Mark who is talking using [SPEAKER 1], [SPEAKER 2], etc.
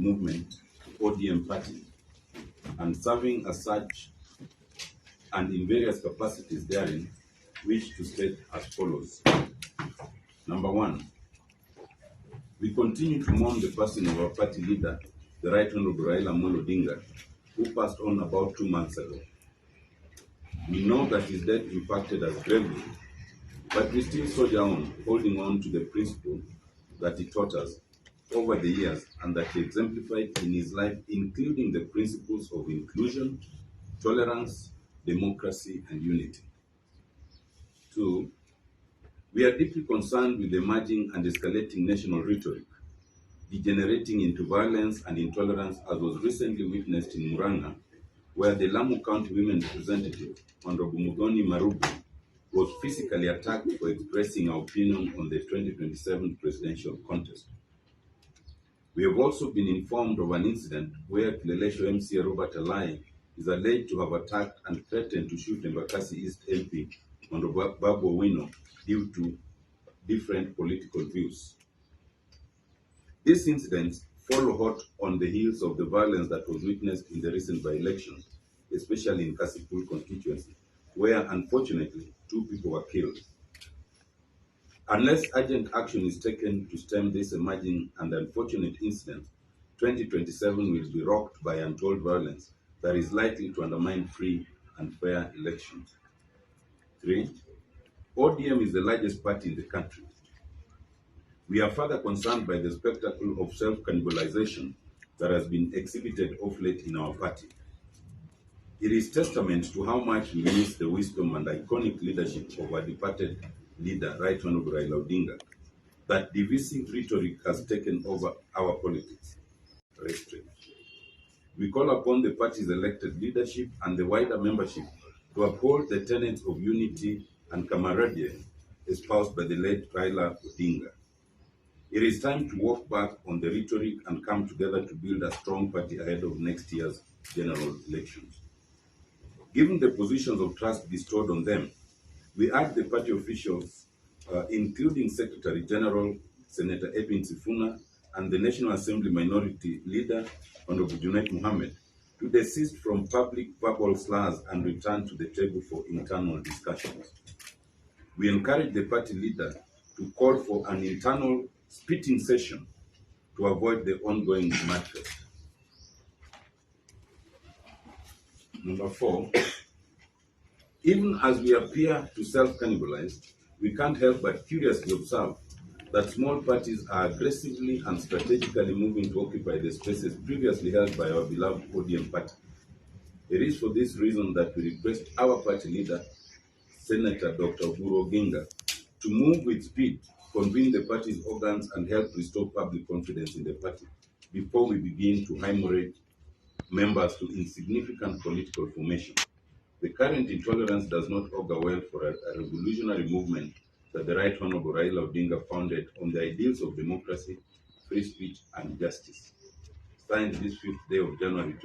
[SPEAKER 1] movement, ODM party, and serving as such and in various capacities therein, wish to state as follows. Number one, we continue to mourn the passing of our party leader, the Right Honorable Raila Amolo Odinga, who passed on about 2 months ago. We know that his death impacted us gravely, but we still soldier on, holding on to the principle that he taught us over the years and that he exemplified in his life, including the principles of inclusion, tolerance, democracy, and unity. Two, we are deeply concerned with the emerging and escalating national rhetoric, degenerating into violence and intolerance, as was recently witnessed in Murang'a, where the Lamu County Women Representative, Honorable Muthoni Marubu, was physically attacked for expressing our opinion on the 2027 presidential contest. We have also been informed of an incident where Kileleshwa MCA Robert Alai is alleged to have attacked and threatened to shoot Embakasi East MP Honorable Babu Owino due to different political views. These incidents follow hot on the heels of the violence that was witnessed in the recent by-elections, especially in Kasipul constituency, where unfortunately 2 people were killed. Unless urgent action is taken to stem this emerging and unfortunate incident, 2027 will be rocked by untold violence that is likely to undermine free and fair elections. 3. ODM is the largest party in the country. We are further concerned by the spectacle of self-cannibalization that has been exhibited of late in our party. It is testament to how much we miss the wisdom and iconic leadership of our departed leader, Right Honorable Raila Odinga, that divisive rhetoric has taken over our politics. We call upon the party's elected leadership and the wider membership to uphold the tenets of unity and camaraderie espoused by the late Raila Odinga. It is time to walk back on the rhetoric and come together to build a strong party ahead of next year's general elections. Given the positions of trust bestowed on them, we urge the party officials, including Secretary General Senator Edwin Sifuna and the National Assembly Minority Leader, Honorable Junaid Mohammed, to desist from public verbal slurs and return to the table for internal discussions. We encourage the party leader to call for an internal spitting session to avoid the ongoing madness. Number 4, even as we appear to self-cannibalize, we can't help but curiously observe that small parties are aggressively and strategically moving to occupy the spaces previously held by our beloved ODM party. It is for this reason that we request our party leader, Senator Dr. Oburu Oginga, to move with speed, convene the party's organs, and help restore public confidence in the party before we begin to hemorrhage members to insignificant political formation. The current intolerance does not augur well for a revolutionary movement that the Right Honorable Raila Odinga founded on the ideals of democracy, free speech, and justice. Signed this 5th day of January 2020.